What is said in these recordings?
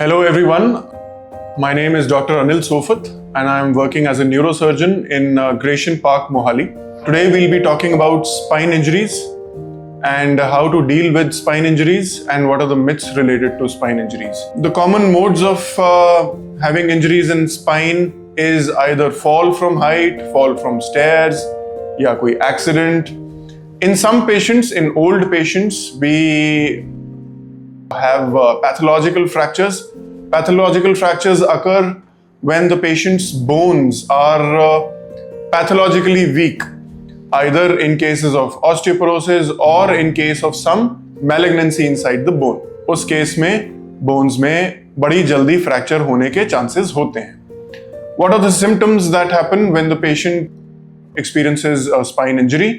Hello everyone, my name is Dr. Anil Sofat and I am working as a neurosurgeon in Gratian Park, Mohali. Today we'll be talking about spine injuries and how to deal with spine injuries and what are the myths related to spine injuries. The common modes of having injuries in spine is either fall from height, fall from stairs, या कोई accident. In some patients, in old patients, we have pathological fractures. Pathological fractures occur when the patient's bones are pathologically weak, either in cases of osteoporosis or in case of some malignancy inside the bone. उस case में bones में बड़ी जल्दी fracture होने के chances होते हैं. What are the symptoms that happen when the patient experiences a spine injury?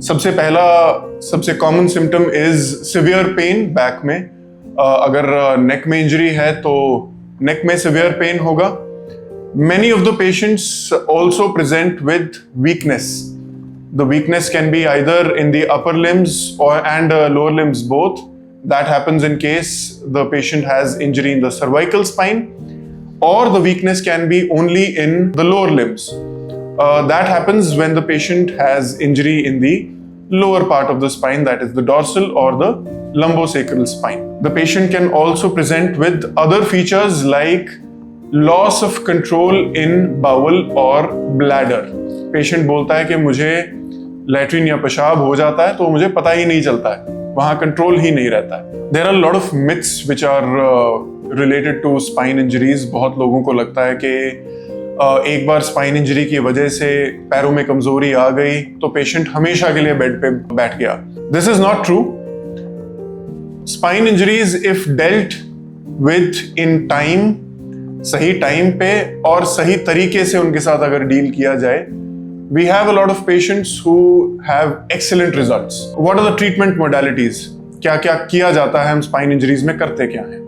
सबसे पहला सबसे common symptom is severe pain back में. अगर neck में injury है तो neck में severe pain होगा. Many of the patients also present with weakness. The weakness can be either in the upper limbs and lower limbs both. That happens in case the patient has injury in the cervical spine, or the weakness can be only in the lower limbs. That happens when the patient has injury in the lower part of the spine, that is the dorsal or the lumbosacral spine. The patient can also present with other features like loss of control in bowel or bladder. Patient बोलता है कि मुझे latrine या पेशाब हो जाता है तो मुझे पता ही नहीं चलता है, वहाँ कंट्रोल ही नहीं रहता है. There are a lot of myths which are related to spine injuries. बहुत लोगों को लगता है कि एक बार स्पाइन इंजरी की वजह से पैरों में कमजोरी आ गई तो पेशेंट हमेशा के लिए बेड पे बैठ गया. This is not true. Spine injuries if dealt with in time, सही टाइम पे और सही तरीके से उनके साथ अगर डील किया जाए, we have a lot of patients who have excellent results. What are the treatment modalities? क्या क्या किया जाता है, हम स्पाइन इंजरीज में करते क्या है?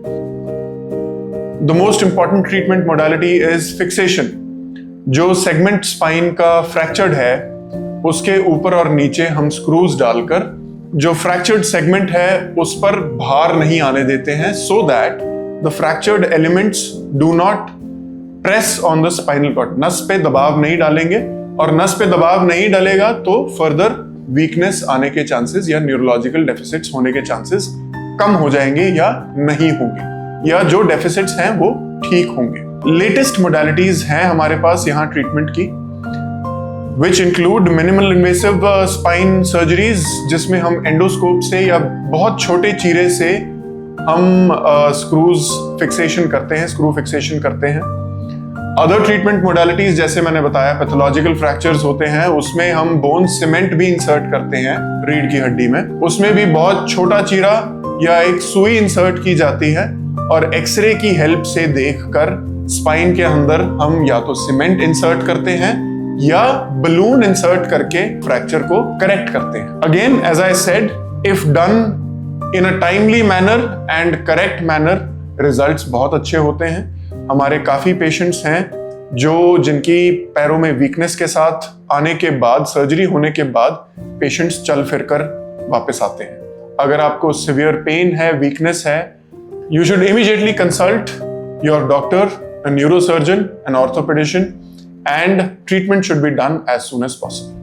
The most important treatment modality is fixation. जो सेगमेंट स्पाइन का फ्रैक्चर्ड है उसके ऊपर और नीचे हम स्क्रूज डालकर जो फ्रैक्चर्ड सेगमेंट है उस पर भार नहीं आने देते हैं, so that the fractured elements do not press on the spinal cord. नस पे दबाव नहीं डालेंगे, और नस पे दबाव नहीं डलेगा तो फर्दर वीकनेस आने के चांसेस या न्यूरोलॉजिकल डेफिसिट्स होने के चांसेस कम हो जाएंगे या नहीं होंगे, या जो डेफिसिट्स हैं वो ठीक होंगे. लेटेस्ट मोडालिटीज हैं हमारे पास यहाँ ट्रीटमेंट की, which include minimal invasive spine surgeries, जिसमें हम एंडोस्कोप से या बहुत छोटे चीरे से हम स्क्रूज फिक्सेशन करते हैं, स्क्रू फिक्सेशन करते हैं. अदर ट्रीटमेंट मोडालिटीज जैसे मैंने बताया, पैथोलॉजिकल फ्रैक्चर्स होते हैं, उसमें हम बोन सीमेंट भी इंसर्ट करते हैं रीढ़ की हड्डी में. उसमें भी बहुत छोटा चीरा या एक सुई इंसर्ट की जाती है और एक्सरे की हेल्प से देखकर स्पाइन के अंदर हम या तो सीमेंट इंसर्ट करते हैं या बलून इंसर्ट करके फ्रैक्चर को करेक्ट करते हैं. Again as I said, if done in a timely manner and correct manner, results बहुत अच्छे होते हैं. हमारे काफी पेशेंट्स हैं जिनकी पैरों में वीकनेस के साथ आने के बाद, सर्जरी होने के बाद पेशेंट्स चल फिर कर वापस आते हैं. अगर आपको सिवियर पेन है, वीकनेस है, you should immediately consult your doctor, a neurosurgeon, an orthopedician, and treatment should be done as soon as possible.